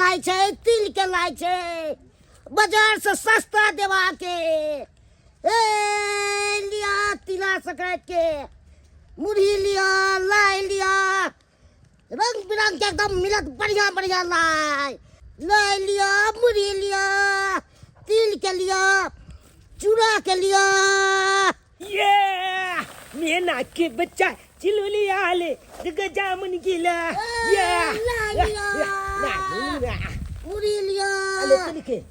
लाई छे, तिल के लाई छे, बाजार से सस्ता देवा के। ए लिया तिला संक्रांत के मुरही लिया, लाई लिया, रंग बिरंग के एकदम मिलत बढ़िया बढ़िया लाई। लाई लिया, मुरही लिया, तिल के लिया, चूड़ा के लिया। ये मेना के बच्चा चिलुली आले जग जामुन गिला। ये लाई लिया, मुरही लिया,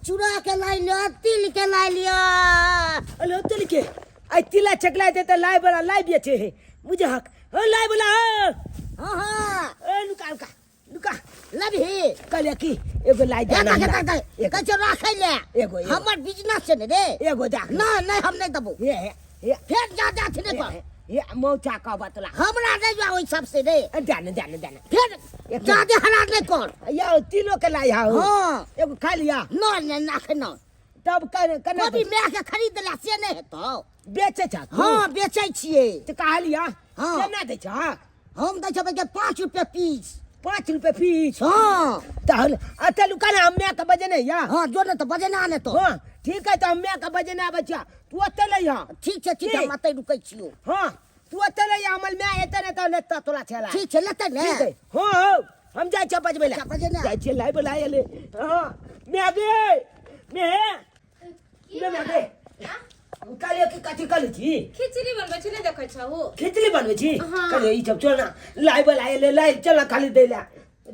चूड़ा के लाई लिया, तिल के लाई लिया। अलो तिल के आई तिला चकला देता लाई बड़ा लाई बेचे है मुझे हक। ओ लाई बोला हाँ हाँ ए लुका लुका लुका लभी कल की एगो लाई देना कैसे रखे ले एगो हमर बिजनेस से रे एगो दा नहीं हम नहीं दबो ये फिर ज्यादा थने को ये मौचा का बतला हमरा नहीं जा ओइ सब से रे जाने जाने जाने फिर ज्यादा हरा नहीं कर या तिलो के लाई हां हां एगो खा लिया नहीं नाखे न तब कर कभी मैं के खरीद ला से नहीं है तो बेचे छ हां बेचै छिए तो कहा लिया हाँ। केना दे छ हम दै छबे के 5 रुपया पीस 5 रुपए फीस हां तहल अते लुका ना हम्मे का बजे नहीं या हां जो न तो बजे ना ने तो हां ठीक है तो हम्मे का बजे ना बच्चा तू अते ले या ठीक है मते रुकै छियो हां तू अते ले या अमल में एते ने तो नेता तोला छला ठीक है लेते ने ठीक है हां हम जाय छ बजबे ला बजे ना जाय छ लाई बुलाय ले हां मैं आगे मैं आगे काले की कथि कल छी खिचड़ी बनबै छी नै देखै छौ खिचड़ी बनबै छी हाँ। कले ई सब छोड़ ना लाई बुलाय ले लाई चल खाली दे ला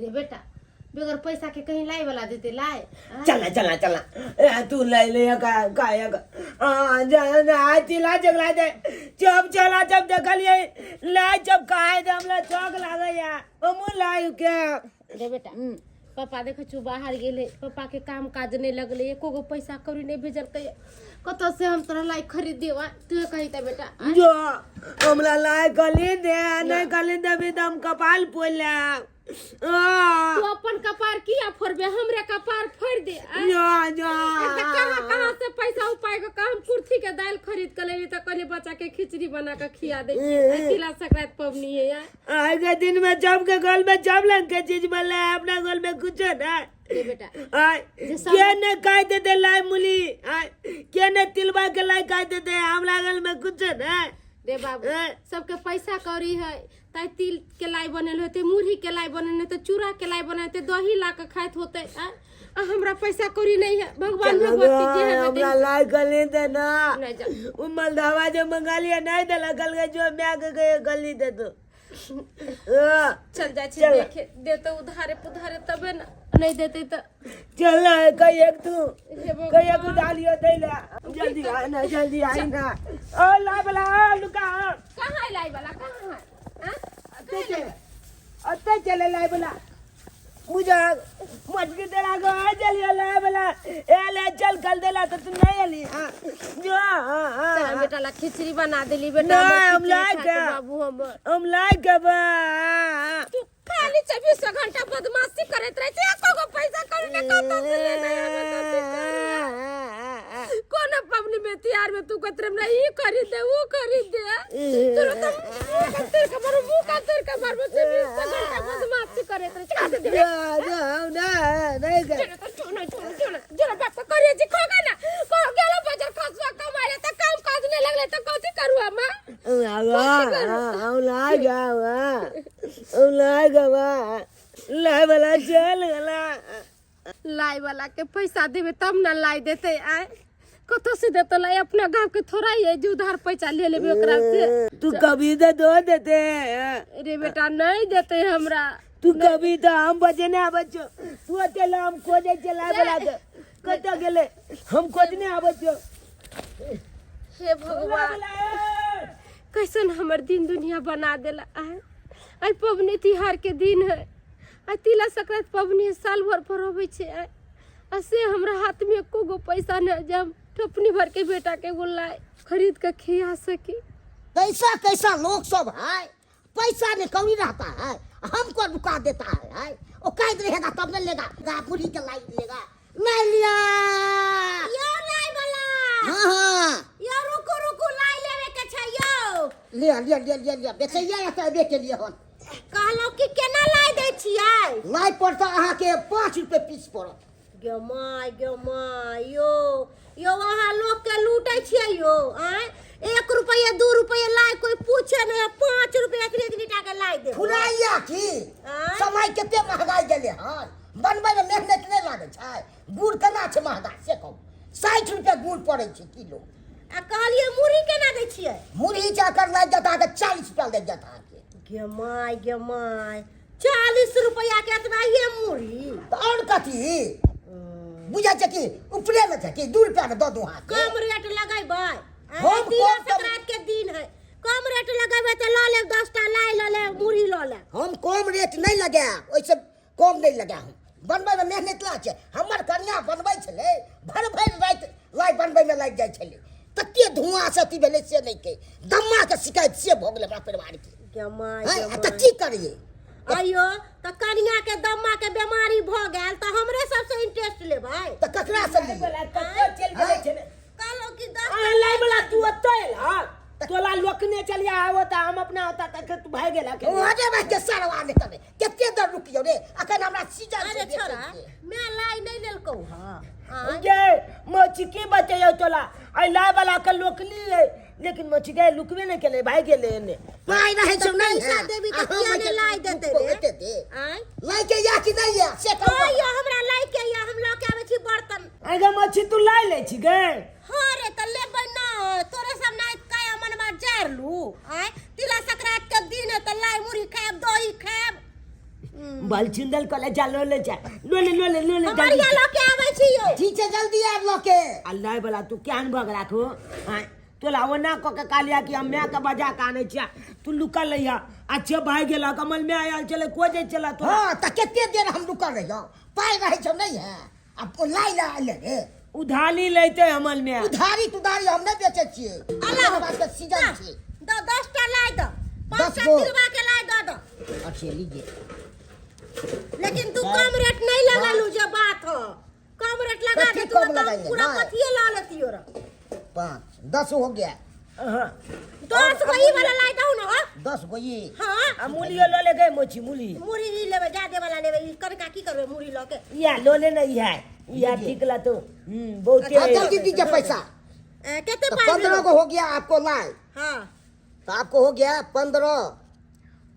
रे बेटा बगैर पैसा के कहीं लाई वाला देते लाई चला तू लाई ले का जा तिला जगला दे जब चला जब देखलिए लाई जब काहे दे हमरा चौक लागे या हमू लाई के रे बेटा पापा देखे छु बाहर गेले पापा के काम काज नहीं लगले एको गो पैसा कौड़ी नहीं भेजल कहिए कत से हम तोरा लाई खरीद देवा तू कही त बेटा जो हमरा लाई गली दे नहीं गली दे भी दम कपाल पोला तू अपन कपार किया फोड़बे हमरे कपार फोड़ दे कहाँ से पैसा उपाय के हम कुर्सी के दाल खरीद के लेली त कहले बच्चा के खिचड़ी बना के खिया दे तिला संक्रांत पवनी है यार आज के दिन में जब के गल में जब लंग के चीज बना है अपना गल में कुछ ना बेटा क्या ने कह देते लाई मुली क्या ने तिलवा के लाई कह देते हमरा गल में कुछ ना रे बाबू सबके पैसा कौड़ी है ताई तिल के लाई बनल होते मुरही के लाई बनल होते चूड़ा के लाई बनल होते दही ला के खाइत होते हमरा पैसा कौड़ी नहीं है भगवान भगवती जी है हमरा लाई गली दे ना नहीं जा उमल धावा जो मंगा लिया नहीं देला गल गए जो मैं गए गली दे दो चल जा छी देखे देते उधारे पुधारे तबे ना नहीं देते तो चल कई एक तू कई एक डालियो दे ले जल्दी आई ना ओ ला बला लुका कहां लाई वाला कहां है अते चले लाई बला मुझे मटकी देला गो चलियो लाई बला ए ले चल कल देला तो तू नहीं आली हां जो तेरा बेटा ला खिचड़ी बना देली बेटा हम लाइक बाबू हम लाइक बा तू खाली 24 घंटा बदमाशी करत रहे छी एको गो पैसा कौड़ी ने कतो से ले नहीं कोन पबनी में तियार में तू कतरे में ई खरीद दे वो खरीद दे तोरा तो तेरे का मारो मुंह का तेरे का मारो 24 घंटा बदमाशी करत रहे छी दे ना नहीं कर जरा बाप करिए जी खोगा ना को गेलो बाजार खसवा कमाए त काम काज नहीं लगले त कथि करू हम लाई वाला चल गला लाई वाला के पैसा देबे तब ना लाई देते आए कतो से देतो लाई अपना गांव के थोड़ा ही है जो उधार पैसा ले लेबे ओकरा से तू कभी तो दो देते रे बेटा नहीं देते हमरा तू कभी तो हम बजे ना बच्चो तू चला हम खोजे चला बला दे कत गेले हम खोजने आबच्चो हे भगवान कैसन हमर दिन दुनिया बना देला है आई पबनी तिहार के दिन है आई तिला संक्रांत पबनी साल भर पर होवे छे ऐसे हमरा हाथ में एको गो पैसा न जब ठपनी भर के बेटा के गुल्लाए खरीद के खिया सकी कैसा कैसा लोग सब है पैसा नहीं कौड़ी रहता है हमको रुका देता है वो कैद रहेगा तब न लेगा गापुरी के लाई लेगा ले लिया यो लाई वाला हां यो रुको लाई लेवे के छ यो लिया बेचैया या तो बेच लिए हन कहलो कि केना लाई दै छियै लाई पड़ता अहाँ के 5 रुपए पीस पड़त गे माय यो यो वहाँ लोग के लूटे छियै यो आय 1 रुपया 2 रुपया लाई कोई पूछे नहीं 5 रुपया इतनी टाका लाई दे फुलाइया की आँय? समय केते महंगाई गेले हन बनबै में मेहनत नहीं लागे छै गुड़ केना छै महंगा से कहू 60 रुपया गुड़ पड़ै छै किलो आ कहलिए मुरही केना दै छियै मुरही चाकर लाग जाता है 40 रुपया लग जाता है गे माय 40 रुपया के इतना ये मुरही तो और कथी बुझा छै कि ऊपरे में छै कि 2 रुपया में दो हाथ कम रेट लगेबै हम तिला कम- संक्रांत के दिन है कम रेट लगेबै त ल ले 10 टा लाई ल ले मुरही ल ले हम कम रेट नहीं लगा ओइसे कम नहीं लगा हम बनबै में मेहनत ला छै हमर कन्या बनबै छलै भर रात लाई बनबै में लाग जाय छलै तते धुआं से अथी भेलै से नहीं के दम्मा के शिकायत से भ गेलै हमरा परिवार के गे माय हैं त की करिए अयो त कनिया के दम्मा के बीमारी भ गेल त हमरे सबसे इंटरेस्ट लेबै त ककरा से ली कत्ते चल गेले छै कहलो कि 10 आ लाई वाला तू ओतै एला तोला लोकने चलिया आवता हम अपना होता तक तू भाग गेला के ओजे भाई के सरवा ने तबे केते दर रुकियो रे अखन हमरा सीजन अरे छोरा मैं लाई नहीं लेलकौ हां गे मछी के बचैयो तोला आई लाई वाला के लोकली है लेकिन मछी गए लुकवे नहीं केले भाग गेले ने पाई रहे छै नहीं पैसा देबी त किया ने लाई देते रे आय लाई के या कि नहीं या से कहू अयो हमरा लाई के या हम ल के आबै छी बर्तन आई गे मछी तू लाई ले छी गे हाँ रे त लेबै न तोरे सब नहीं काया मनवा जार लू आय तिला संक्रांत के दिन है त लाई मुरही खाएब दही खाएब बाल चिंदल कले जा लो ले बढ़िया ल के आबै छी यो ठीक है जल्दी आब लो के अल्लाह वाला तू क्या भग राखो तोला ओना क के कालिया कि हम मैं के बजा के आने छिया तू लुकल रहिया अच्छे भाई गेला कमल में आयल चले को जे चला तो हां त केते देर हम रुकल रहियो पाई रहे छै नहीं है अब लाई ला ले रे उधारी लेते हमल में उधारी तुधारी हम नहीं बेचे छिए अल्लाह बात के सीजन छै 10 टा लाई द 5 10 टा गो। तिलवा के लाई दो अच्छा लीजिए लेकिन तू कम रेट नहीं लगा लू जे बात हो कम रेट लगा कथी दे तू कम तो लगाएंगे, पूरा ना? कथिए ला लेती हो 5 10 हो गया 10 को ई वाला लाई दऊ ना 10 गो ये हां मूली लो ले गए मोची मूली मुरही ई लेबे जादे वाला लेबे ई करका की करबे मुरही ल के या लो ले नहीं है या ठीक ला तो बहुत जल्दी दीजिए पैसा केते तो पाई 15 को हो गया आपको लाई हां तो आपको हो गया 15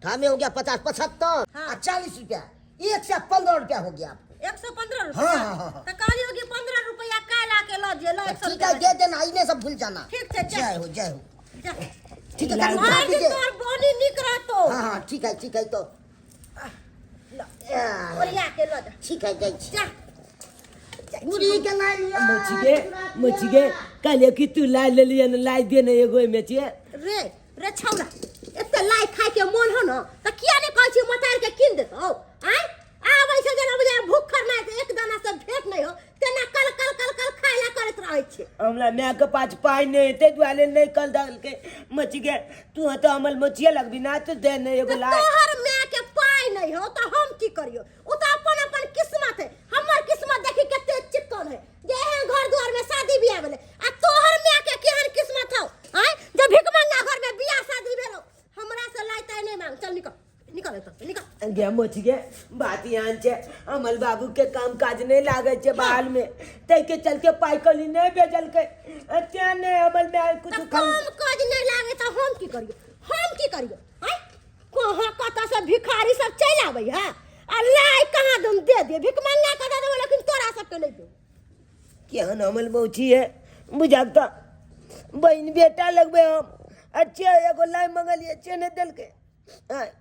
थामे हो गया 50 75 हाँ। और 40 रुपया 1 से 15 रुपया हो गया आपको 115 हाँ, रुपया हाँ, हाँ। तो कहली होगी 15 रुपया का ला के लो जे लो 100 ठीक है दे देना इन्हें सब भूल जाना ठीक है, जय हो जा। ठीक है लाल कर और दीजिए तोर बोनी निक रहतो हाँ हाँ ठीक है तो ओरिया के लो जा ठीक है जय जा मुरी के लाई लिया मोची गे कालिया कि तू लाई ले लिया न लाई दे न एगो में छे रे छौरा एते लाई खाय के मन हो न त किया ने कहै छी मतार के किन देतो आय आबै छै जेना बुझा भूखर नै त एक दाना से भेट नै हो तेना कल खायला करत रहै छै हमरा मैं के पास पाई नहीं ते दुआले नहीं कल डाल के मची गे तू तो अमल मचिया लगबी ना तो दे न एगो लाई तोहर माय के पाई नै हो त हम की करियो ओ त अपन किस्मत है हमर किस्मत देखी कते चिक्कन है जे एहन घर द्वार में शादी बियाह भेले आ तोहर माय के केहन किस्मत हो आय जे भिख मंगा घर में बियाह शादी भेलो हमरा से लाई ताई नहीं मांग चल निकल निकल गे मोची गे बात यहाँ छे अमल बाबू के काम काज नहीं लागे छे बाल में तै के चलते पाई कली नहीं भेजल के त्या ने अमल में कुछ काम काज नहीं लागे त हम की करियो हैं कहां कता से भिखारी सब चल आबै है आ लाई कहां दम दे भिख मंगा के दे देबो लेकिन तोरा सब के नहीं दे केहन अमल मौची है बुझाता बहन बेटा लगबे हम अच्छे एगो लाई मंगलिए छे ने दिल के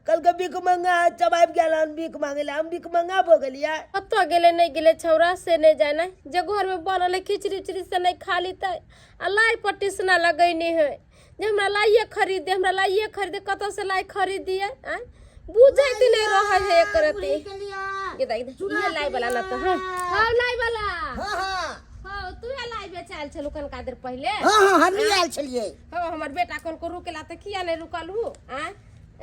कल के भीख मंगा चबाब गेल हम भीख मांगेला हम भीख मंगा भो गेलिया कतो गेले नहीं गेले छौरा से नहीं जाना जे घर में बनल है खिचड़ी उचड़ी से नहीं खा ली त लाई पट्टी से ना लगैनी है जे हमरा लाइए खरीदे कतो से लाई खरीद दिए बुझे ती नहीं रह है करते ये देख ये लाई वाला ना तो हां लाई वाला हाँ हाँ हां तू है लाई बेचाल छलु कन का देर पहले हाँ हाँ हम नहीं आयल छलिए हां हमर बेटा कोन को रुकेला त किया नहीं रुकल हूं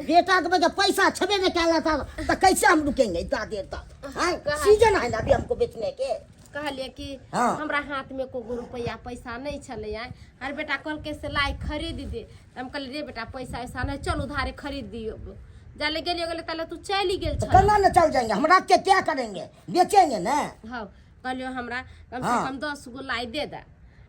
बेटा के बजा पैसा छबे नहीं कैला था तो कैसे हम रुकेंगे इतना देर तक हैं सीजन है ना अभी हमको बेचने के कहलिए कि हाँ। हमरा हाथ में को रुपया पैसा नहीं चले आए हर बेटा कल के से लाई खरीद दे हम कहलिए रे बेटा पैसा ऐसा नहीं चल उधारे खरीद दियो जाले गेलियो गेले ताले तू चली गेल तो छ कना न चल जाएंगे, हम रख के क्या करेंगे, बेचेंगे ना। हां कहलियो हमरा कम से हाँ। कम 10 गो लाई दे दा,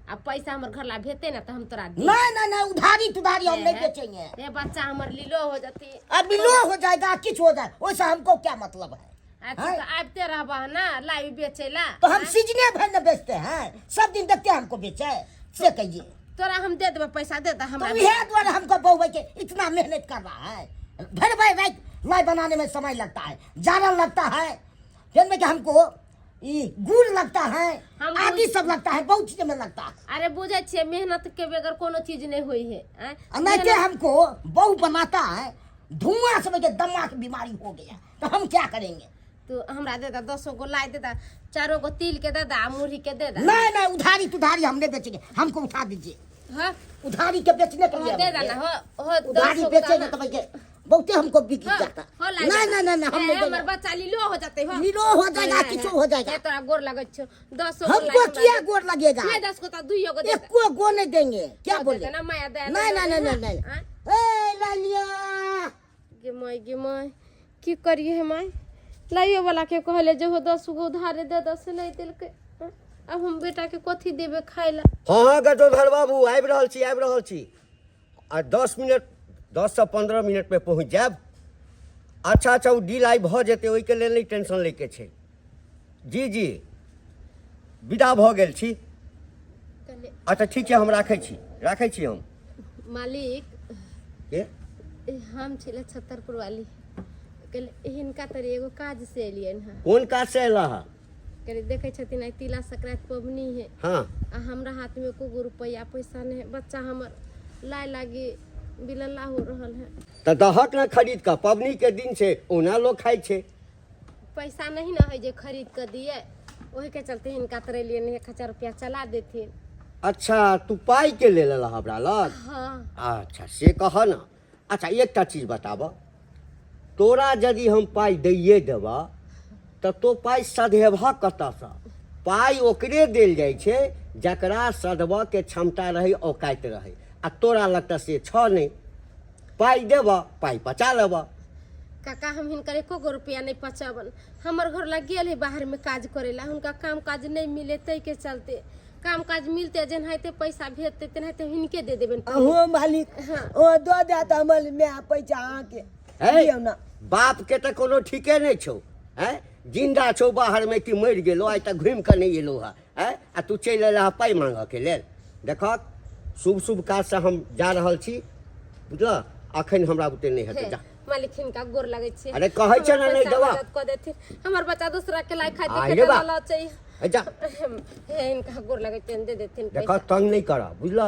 अब पैसा हमर घर ला भेते ना तो हम तोरा दे। नहीं नहीं नहीं, उधारी तुधारी हम नहीं बेचेंगे। ये बच्चा हमर लीलो हो जाती, अब लो हो जाएगा, किस हो जाए, वैसे हमको क्या मतलब है। अच्छा तो आबते रहबा ना लाई बेचेला। तो हम सीजने भर न बेचते हैं, सब दिन देखते हैं हमको बेचे से कहिए। तोरा हम दे देबे, पैसा दे दा तो हमरा। यह द्वारा हमको बहु के इतना मेहनत कर रहा है, भर भाई लाई बनाने में समय लगता है, जारन लगता है, फिर में कि हमको ये गुड़ लगता है, हम आदि सब लगता है, बहुत चीज में लगता है। अरे बुझे छे मेहनत के बगैर कोनो चीज नहीं होई है। नहीं के हमको बहु बनाता है, धुआं से मुझे दमा की बीमारी हो गया, तो हम क्या करेंगे। तो हमरा दे दा 10 गो लाई दे दा, 4 गो तिल के दे दा, मुरही के दे दा। नहीं नहीं, उधारी तुधारी हम नहीं बेचेंगे, हमको उठा दीजिए। हां उधारी के बेचने के लिए दे दा ना हो उधारी 10 बेचेंगे तो भैया बहुते हमको बिक जाता। हो लाई नहीं नहीं नहीं हम नहीं हमर देंगे। बच्चा लीलो हो जाते हो, नीरो हो जाएगा, किसी हो जाएगा। ये तोरा गोर लगत छ 10 गो हमको क्या गोर लगेगा, नहीं 10 को तो 2 गो दे दा। एक को गो नहीं देंगे, क्या बोले। ना माया दे। नहीं नहीं नहीं नहीं, ए लालिया गे माय की करिए है माय, लाइयो वाला के कहले जे हो 10 गो उधारे दे 10 नहीं दिल के। अब हम बेटा के कथी देबे खाइ ला। हाँ गजोधर बाबू आबि रहल छी आ 10 मिनट 10 से 15 मिनट में पहुँच जायब। अच्छा ओ डील आइ भऽ जेतै, ओहिके लेल नहीं टेंशन लैके छै। जी विदा भऽ गेल छी। कहले अच्छा ठीक छै, हम राखै छी हम। मालिक के हम छिले छतरपुर वाली, कहले हिनका तरी एगो काज से एलियन हां। कोन काज से अयला है। कहले देखे छथिन आई तिला संक्रांति पबनी है, हाँ आ हमरा हाथ में को रुपया पैसा नहीं है, बच्चा हमर लाय लागी बिलल्ला हो रहल है। तो दहक न खरीद का, पबनी के दिन से ओना लोग खाइ छै। पैसा नहीं ना है जे खरीद कर दिए, वही के चलते हिनका तरह लिए 1000 रुपया चला देथिन। अच्छा तू पाई के ले लेला हमरा लग। हाँ अच्छा से कह ना। अच्छा एकटा चीज बताब, तोरा यदि हम पाई दैये देबा तऽ तो पाई सधेबह कतऽसँ। पाई ओकरे देल जाइ छै जकरा सधबऽ के क्षमता रहे, औकात रहे, आ तोरा लग तऽ से छ नहीं। पाई देबह, पाई बचा लेबह। काका हम हिनकर एको गो रुपया नहीं पचावन, हमर घर लग गेल है बाहर में काज करेला, हुनका काम काज नहीं मिले तै के चलते। काम काज मिलते जेनाहिते पैसा भेजते तेनाहिते हिनके दे देबन। हो मालिक ओ दो दे त हमल में पैसा आके दियौ ना। बाप के तऽ कोनो ठीके नहीं छौ। हैं जिंदा छौ बाहर में कि मरि गेलो, आइ तक घुमि कऽ नहीं एलो है। आ तू चलि अयला पाई मांगऽ के लेल। देखक शुभ काज से हम जा रहल छी, बुझल। अखन हमरा बुते नहीं हेतै, जा। मालिक हिनका गोर लगे छे। अरे कहै छै ना नहीं देबा। क देथिन, हमर बच्चा दूसरा के लायक खाइ आइ देखे रे बा। वाला चाहिए। जा हे इनका गोर लगे छे, दे देथिन देख पैसा। तंग नहीं कर, बुझल।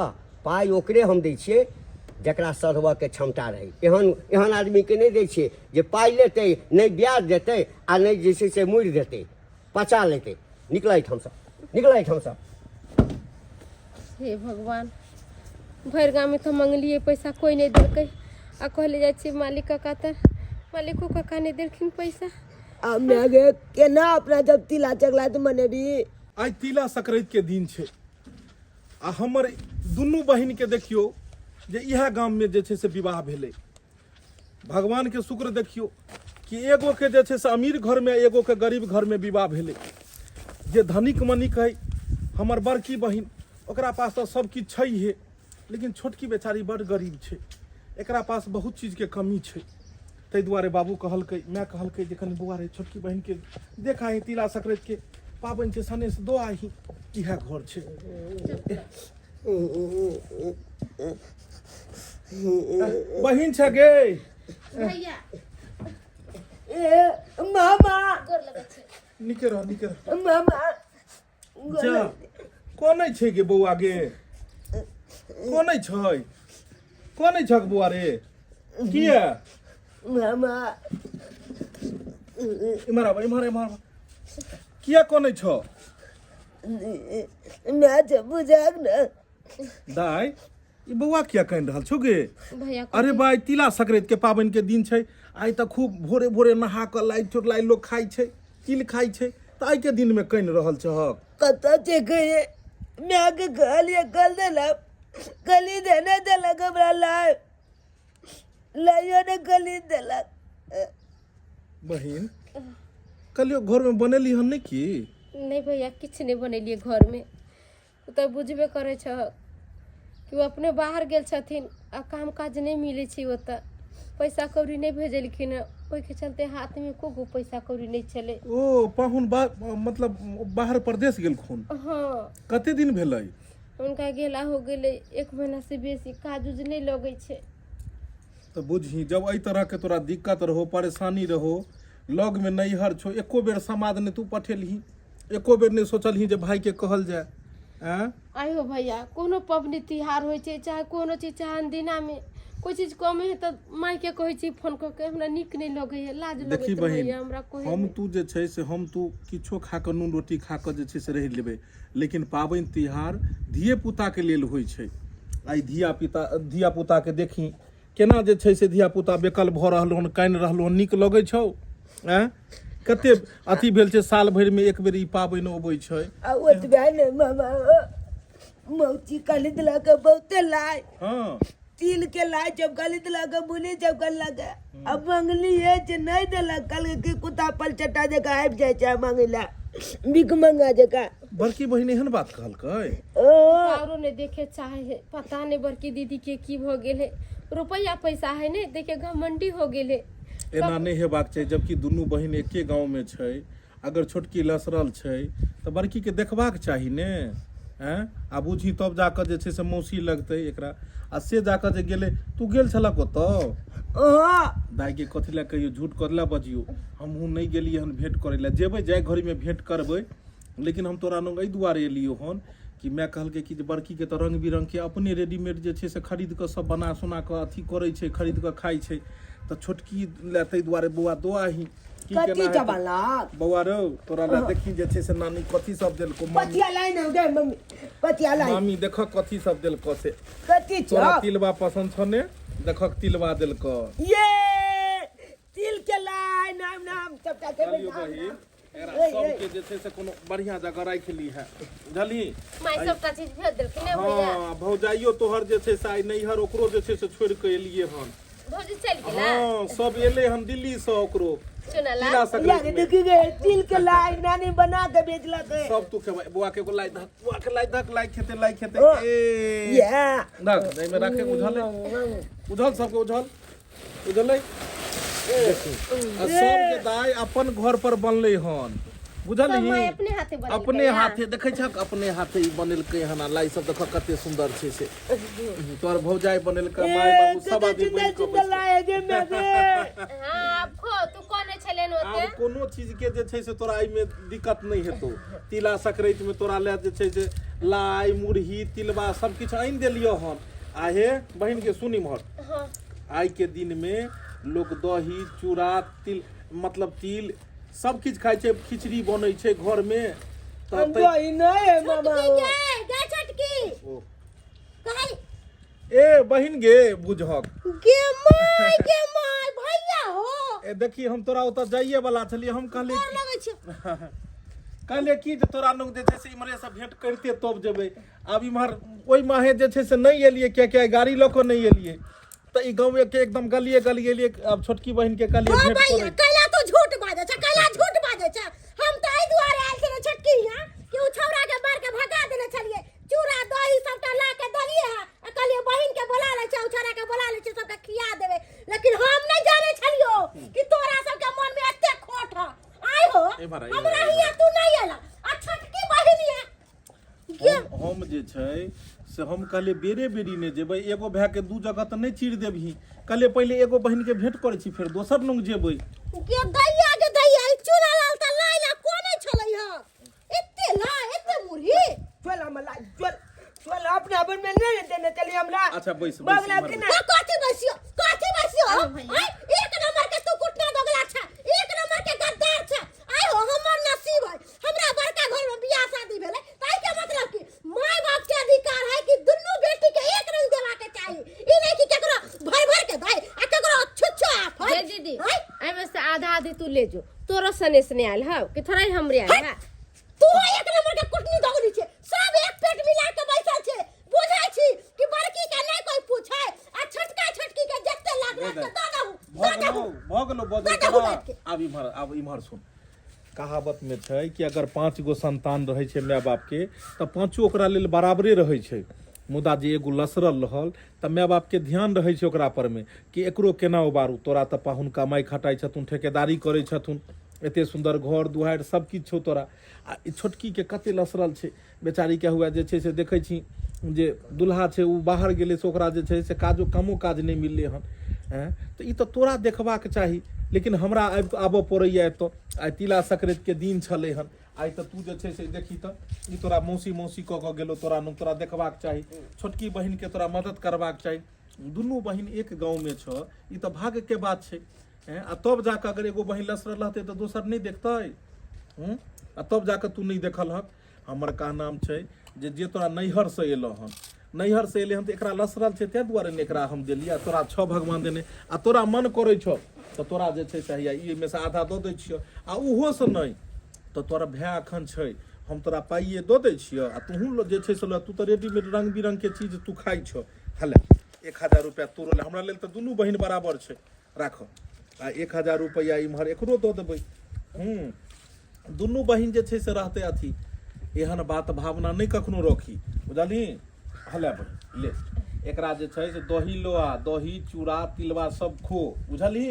पाई ओकरे हम दै छियै जकरा सधबऽ के क्षमता रहे। एहन आदमी के नहीं दै छियै जे पाई लेतै, नहीं ब्याज देतै आ नहीं जे छै से मुड़ि देतै, पचा लेतै। निकलै हमसब। हे भगवान, भरि गाँव में तो मंगलिए पैसा कोई नहीं देलकै, आ कहले जाइ छी मालिक काका तर मालिको काका नहीं देलखिन पैसा। अब मैं गे केना अपना जब तिला चगला तो मनेबी। आई तिला संक्रांति के दिन छै, आ हमर दुनू बहिन के देखियो जे इएह गाम में जे छै से विवाह भेलै। भगवान के शुक्र देखियो कि एगो के जे छै से अमीर घर में, एगो के गरीब घर में विवाह भेलै। जे धनिक मनिक है हमर बड़की बहिन, ओकरा पास तो सब किछु छैहे, लेकिन छोटकी बेचारी बड़ गरीब छै, एकरा पास बहुत चीज के कमी छै। ताहि दुआरे बाबू कहलकै, मैं कहलकै जे कनि बौआ रे छोटकी बहिन के देखा ही तिला संक्रांति के पाबनि छै, सने से दो आही, इएह घर छै। बहिन छै गे। भैया ए मामा गोर लगे छे। निके रह मामा जा। कोनै छै गे बौआ गे, कोनै छै बौआ रे। किया मामा इमहर किया कोनै छ। मैं तो बुझाक ना। दाई ई बौआ किया कहि रहल छौ गे। भैया अरे भाई तिला संक्रांति के पाबनि के दिन छै, आइ तऽ खूब भोरे भोरे नहा कऽ लाई चुरलाई लोग खाइ छै, तिल खाइ छै, तऽ आइ के दिन में कहि रहल छहक। कतऽ छै गए मैं के कहलिए कल देला, कली देने देलक हमरा लाइयो ने कली देलक। बहिन कलियो घर में बनेली हन नहीं की? नहीं भैया किछ नहीं बनेलिए घर में। तो बुझबे करे छ कि वो अपने बाहर गेल छथिन आ काम काज नहीं मिले छी ओतऽ, पैसा कौड़ी नहीं भेजलखिन, ओहि के चलते हाथ में एको पैसा कौड़ी नहीं चले। ओ पाहुन मतलब बाहर प्रदेश गेल खून? हाँ कते दिन भेलै? उनका गेला हो गेले 1 महीना से बेसी, काज उज नहीं लगे छे। तो बुझही जब एहि तरह के तोरा दिक्कत रहो, परेशानी रहो, लग में नैहर छो, एको बेर समाद ने तू पठेलही, एको बेर नहीं सोचलही जे भाई के कहल जाए? आई हो भैया कोनो पबनी तिहार होय छे, चाहे कोनो चीज, चाहे दिना में कोई चीज कमे है तो माई के कहै छी फोन क के, हमरा निक नहीं लगे है, लाज लगे देखी तो बहिन, भैया हमरा कहे हम तू जे छै से हम तू किछो खा के नून रोटी खा के जे छै से रह लेबै, लेकिन पाबनि तिहार धिये पुता के लेल होइ छै। आई धिया पुता के देखी केना जे छै से धिया पुता बेकल भऽ रहल हन, कानि रहल हन, नीक लगै छौ? कते अथी भेल छै, साल भरि में एक बेर ई पाबनि अबै छै। ओतबे ने मामा मौची काली दिला के बहुते लाय, हाँ तिल के लाय चपकाली दिला के बुनी चपकल लगे। अब मंगली है जे नहीं देलक, कल के कुत्ता पलचटा जका आबि जाय छै मंगला, बिक मंगा जका। बड़की बहिन एहन बात कहलकै? औरो ने देखे चाहे है, पता नहीं बड़की दीदी के की भ गेल है, रुपया पैसा है ने देखे घमंडी हो गेल है। एना नहीं हेबाक चाही, जबकि दुनू बहिन एके गांव में छै, अगर छोटकी लसरल छै तो बड़की के देखबाक चाही ने। आ बुझी तब जाकर जे छै से मौसी लगतै एकरा, आ से जाकर जे गेलै, तू गेल छलक ओतऽ? दाइ के कथी लए कहियो, झूठ कथी लए बजियो, हमहूँ नहीं गेलियै हन भेंट करे लए, जेबै जाय घड़ी में भेंट करबै, लेकिन हम तोरा लग एहि दुआरे एलियो हन कि मैं कहलकै कि जे बड़की के तो रंग बिरंग के अपने रेडीमेड जे छै से खरीद के सब बना सुना के अथी करे छै, खरीद के खाइ छै, तो छोटकी ले तै दुआरे बौआ दो आही की कथी केना जबाला बौआ रो तोरा ला देखी जे छै से नानी कथी सब देलको, पतिया लाई न गे मम्मी, पतिया लाई मामी देख कथी सब देलको से, कथी तोरा छ तिलवा पसंद छ ने, देख तिलवा देलको। ये तिल के लाई नाम नाम सबटा के चलियो बहिन, एकरा सबके जे छै से कोनो बढ़िया जगह राखि ली है, बुझली? माई सबटा चीज भेज देलखिन ने भैया। हाँ भौजाइयो तोहर जे छै से आई नैहर ओकरो जे छै से छोड़ के एलिए हन। भौजी चल गेला? हाँ सब एले हन दिल्ली से, ओकरो सुनला तिला सकरात यार में। देखी गे तिल के लाई नानी बना के बेचलक है। सब तू खेबा, बुआ के को लाई धक, बुआ के लाई धक, लाई खेते ओ, ए ये धक नहीं में रखे, उझल उझल सबके उझल उझल सब के दाई अपन घर पर बनले हन, बुझलही? माई अपने हाथे बनेलकै अपने या? हाथे देखे छक, अपने हाथे ई बनेलकै हन, लाई सब देख कते सुंदर छै से, तोर भौजाई बनेलकै, माय बाबू सब आदमी बन के बैठ। लाई गे मैं गे हां खो तू कोने छलेन ओते? आब कोनो चीज के जे छै से तोरा आई में दिक्कत नहीं हेतौ। तिला संक्रांति में तोरा ले जे छै से लाई मुरही तिलवा सब किछ आइन देलियो हन। आहे बहिन के सुनी मोहर, हां आई के दिन में लोग दही चूड़ा तिल मतलब तिल सब किछ खाइ छै, खिचड़ी बनै छै घर में, हम दही नहीं है मामा गे गे छटकी ओ कहै ए बहिन गे बुझक गे माय भैया हो ए देखी हम तोरा ओतऽ जाइए वाला छलिए, हम कहले और लगै छै कहले कि जे तोरा लोग जे छै से इम्हरे से भेंट करते तब जेबै। अब इम्हर ओइ माहे जे छै से नहीं एलिए, क्या गाड़ी लऽ के नहीं एलिए, तो ई गाँव के एकदम गलिए एलिए। अब छोटकी बहिन के कहलिए ओ भेंट भैया करे। कैला तो झूठ बाजै छै, कैला झूठ बाजै छै। हम त एहि दुआरे आयल छलै छटकी हियां कि उ छौरा के मार के भगा देने छलिए, चूड़ा दही सबटा ला के देलिए है, आ कहलिए बहिन के बोला ले छै, उ छौरा के बोला ले छै, सबके खिया देबै। लेकिन हम नहीं जाने छलियो कि तोरा सबके मन में एते खोट है। आइ हो हमरा हियां तू नहीं एला, आ छटकी बहिन हियां हम जे छै से हम कहले बेरे बेरी ने जेबै, एगो भाई के दू जगह तो नहीं चीर देबही, कहले पहले एगो बहिन के भेंट करे छी, फिर दोसर लोग जेबै। के दैया ई चूड़ा लाल त लाइला कोने छलै ह, एते ला एते मुरही चल हम लाई चल अपने अपन में नहीं देने चलिए हमरा। अच्छा बैस बगला के ना कथी बसियो आई एक नंबर के तू कुटना दोगला छ, एक नंबर के गद्दार छ। आई हो हमर नसीब है, हमरा बड़का घर में बियाह शादी भेले, ताई के मतलब की माय बाप के अधिकार है कि दुन्नू बेटी के एक रंग देवा के चाहिए, ई नहीं कि केकरो भर के दाई आ केकरो छुच्छा हे दीदी आई में से आधा आधी तू ले जो, तोरो सने सने आयल है कि थोड़ा ही हमरे आयल है। तू एक नंबर के कुटनी दोगली छे, सब एक पेट मिला के बैठल छे, बुझाई छी कि बड़की के नहीं कोई पूछे, आ छोटका छोटकी के जत्ते लाग के दो भगलो बदल बेटा करा। बैठ के। अब इम्हर सुन। कहावत में छै कि अगर 5 गो संतान रहे छै माय बाप के तो पांचों ओकरा लेल बराबरे रहे छै, मुदा जे एगो लसरल रहल तऽ माय बाप के ध्यान रहे छै ओकरा पर में कि एकरो केना उबारू। तोरा तऽ पाहुन कमाई खटाई छथुन, ठेकेदारी करे छथुन, एते सुंदर घर दुआरि सब किछु छौ तोरा, आ ई छोटकी के कते लसरल छै बेचारी के हुआ जे छै से देखै छी जे दुल्हा छै उ बाहर गेलै से ओकरा जे छै से कामो काज नहीं मिलले हन। तो ई तऽ तोरा देखबाक चाही, लेकिन हमरा आबऽ पड़ैया एतऽ। आइ तिला संक्रांति के दिन छलै हन, आइ तऽ तू जे छै से देखी तऽ ई तोरा मौसी कऽ कऽ गेलो, तोरा देखबाक चाही, छोटकी बहिन के तोरा मदद करबाक चाही। दुनू बहिन एक गाँव में छ, ई तऽ भाग्य के बात छै। आ तब जाके अगर एगो बहिन लसरल रहतै तऽ दोसर नहीं देखतै। आ तब जाके तू नहीं देखल हक। हमर कहनाम छै जे तोरा नैहर से एलो हन, नैहर से एले हन तो एकरा लसरल छै तै दुआरे ने एकरा हम देलिए। तोरा छ भगवान देने आ तोरा मन करे छो तो तोरा जे छै से ई में से आधा दऽ दै छियो, आ उहो से नहीं तो तोरा भाय अखन छै हम तोरा पाइए दऽ दै छियो, आ तूहू जे छै से तू तो रेडीमेड रंग बिरंग के चीज तू खाई छो। हले 1000 रुपया तोरो ले, हमरा लेल तो दुनू बहिन बराबर छै, राखो। आ 1000 रुपया इम्हर एकरो दऽ देबै। दुनू बहिन जे छै से रहते अथी एहन बात भावना नहीं कखनो रखी, बुझली। हले बहिन ले एकरा जे छै से दही लो, आ दही चूड़ा तिलवा सब खो, बुझली।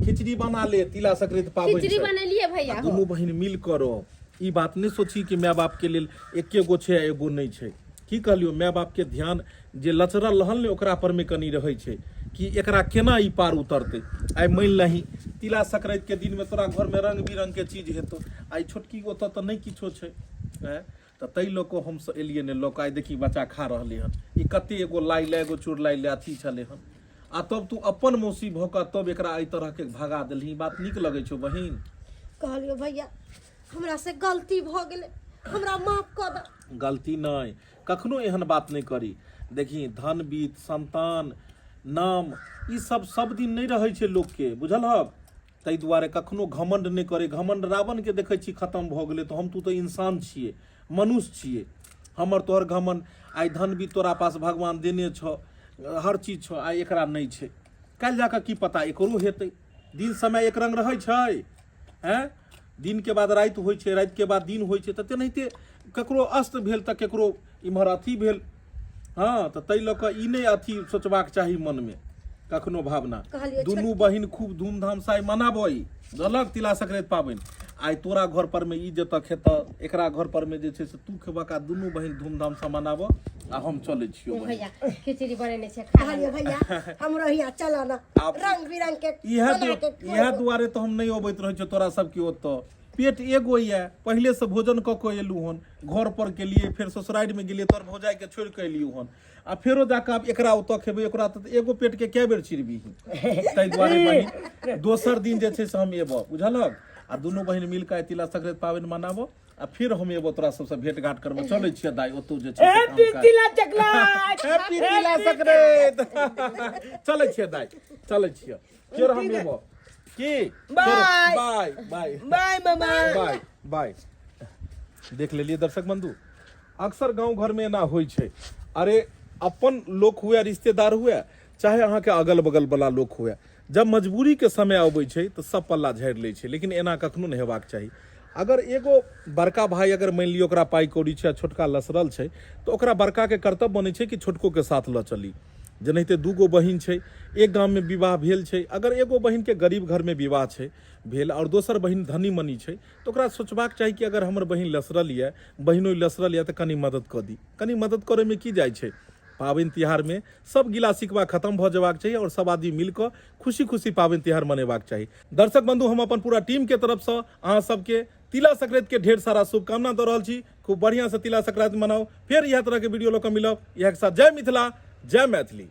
खिचड़ी बना ले, तिला संक्रांति पाबनि खिचड़ी छै। बनेलिए भैया। दुनू बहिन मिल करो। ई बात नहीं सोची कि माय बाप के लेल एके गो छै एगो नहीं छै। की कहलियो, माय बाप के ध्यान जे लचरल रहल ने ओकरा पर में कनी रहे छै कि एकरा केना ई पार उतरते। आई मान लही तिला संक्रांति के दिन में तोरा घर में रंग बिरंग के चीज हेतो, आई छोटकी ओतऽ तऽ नहीं किछो छै। तो तै लोग हम एलिए ने लोग आई देखी बच्चा खा रहले हन, ई कते एगो लाइले एगो चूर लाइले अथी छले हन, आ तब तू अपन मौसी भऽ कऽ तब एकरा एहि तरह के भगा देलही। बात नीक लगे छौ बहिन? कहलियो भैया हमरा से गलती भ गेलै, हमरा माफ कर दे। गलती नहीं, कखनो एहन बात नहीं करी। देखी धन बीत संतान नाम ई सब दिन नहीं रहे छै लोग के, बुझलहक। तै दुआरे कखनो घमंड नहीं करे। घमंड रावण के देखे छी खत्म भ गेलै, तो हम तू तो इंसान छिए, मनुष्य छिए। हमर तोहर घमंड आई धन भी तोरा पास भगवान देने छो, हर चीज छो, आई एकरा नहीं छै। कल जाके की पता एकरो हेतै। दिन समय एक रंग रहे छै, हैं? दिन के बाद रात होइ छै, रात के बाद दिन होइ छै, तऽ तेनाहिते ककरो अस्त भेल तऽ केकरो इम्हर अथी भेल। हाँ, तो तै लऽ कऽ ई नहीं अथी सोचबाक चाही मन में कखनो भावना। दुनू बहिन खूब धूमधाम से मनाबई, बुझलक तिला संक्रांति पाबनि। आई तोरा घर पर में ई जतऽ खेत, एकरा घर पर में जे छै से तू खेबक, आ दुनू बहिन धूमधाम से मनाबो। आ हम चले छियो भैया खिचड़ी बनेने छै, खा कहलियो भैया हमरो हियाँ चला ना, रंग बिरंग के इएह दुआरे तो हम नहीं अबैत रहे छो तोरा सबके ओतऽ। पेट एगो ये, पहले से भोजन क के एलू हन घर पर के लिए, फिर ससुराइड में गेलिए तोर भौजाई के छोड़ के एलियो हन, आ फेरो जाके अब एकरा ओतऽ खेबै, ओकरा तऽ एगो पेट के कै बेर चिरबी। तै दुआरे बहिन दोसर दिन जे छै से हम एबो, बुझलक। आ दुनू बहिन मिल के तिला संक्रांति पाबनि मनाबो, आ फिर हम एबो तोरा सबसे भेंट घाट करबो। चलै छियै दाई ओतौ जे छै हैप्पी तिला संक्रांति, हैप्पी तिला संक्रांति। चलै छियै दाई, चलै छियै, फेर हम एबो की। बाय बाय बाय बाय मामा बाय बाय। देख लेलिए दर्शक बंधु, अक्सर गांव घर में ना होइ छै। अरे अपन लोग हुए, रिश्तेदार हुए, चाहे अहाँ के अगल बगल वाला लोग हुए, जब मजबूरी के समय अबै छै तो सब पल्ला झाड़ि लै छै, लेकिन एना कखनो नहीं हेबाक चाही। अगर एगो बड़का भाई अगर मान लियो ओकरा पाई कौड़ी छै, छोटका लसरल छै, तो ओकरा बड़का के कर्तव्य बनै छै कि छोटको के साथ ल चली। जेनाहिते दूगो बहिन छै, एक गांव में विवाह भेल छै, अगर एगो बहिन के गरीब घर में विवाह छै भेल और दोसर बहिन धनी मनी छै, तो ओकरा सोचबाक चाही कि अगर हमर बहिन लसरल ये, बहिनो लसरल ये, तो कनी मदद कऽ दी। कनी मदद करे में की जाइ छै। पाबनि तिहार में सब गिला सिकवा खत्म भ जेबाक चाहिए और सब आदमी मिलकर खुशी खुशी पाबनि तिहार मनेबाक चाहिए। दर्शक बंधु, हम अपन पूरा टीम के तरफ से अहाँ सबके तिला संक्रांति के ढेर सारा शुभकामना दे रहल छी। खूब बढ़िया से तिला संक्रांति मनाओ। फिर यह तरह के वीडियो लोग मिलब, यह के साथ जय मिथिला, जय मैथिली।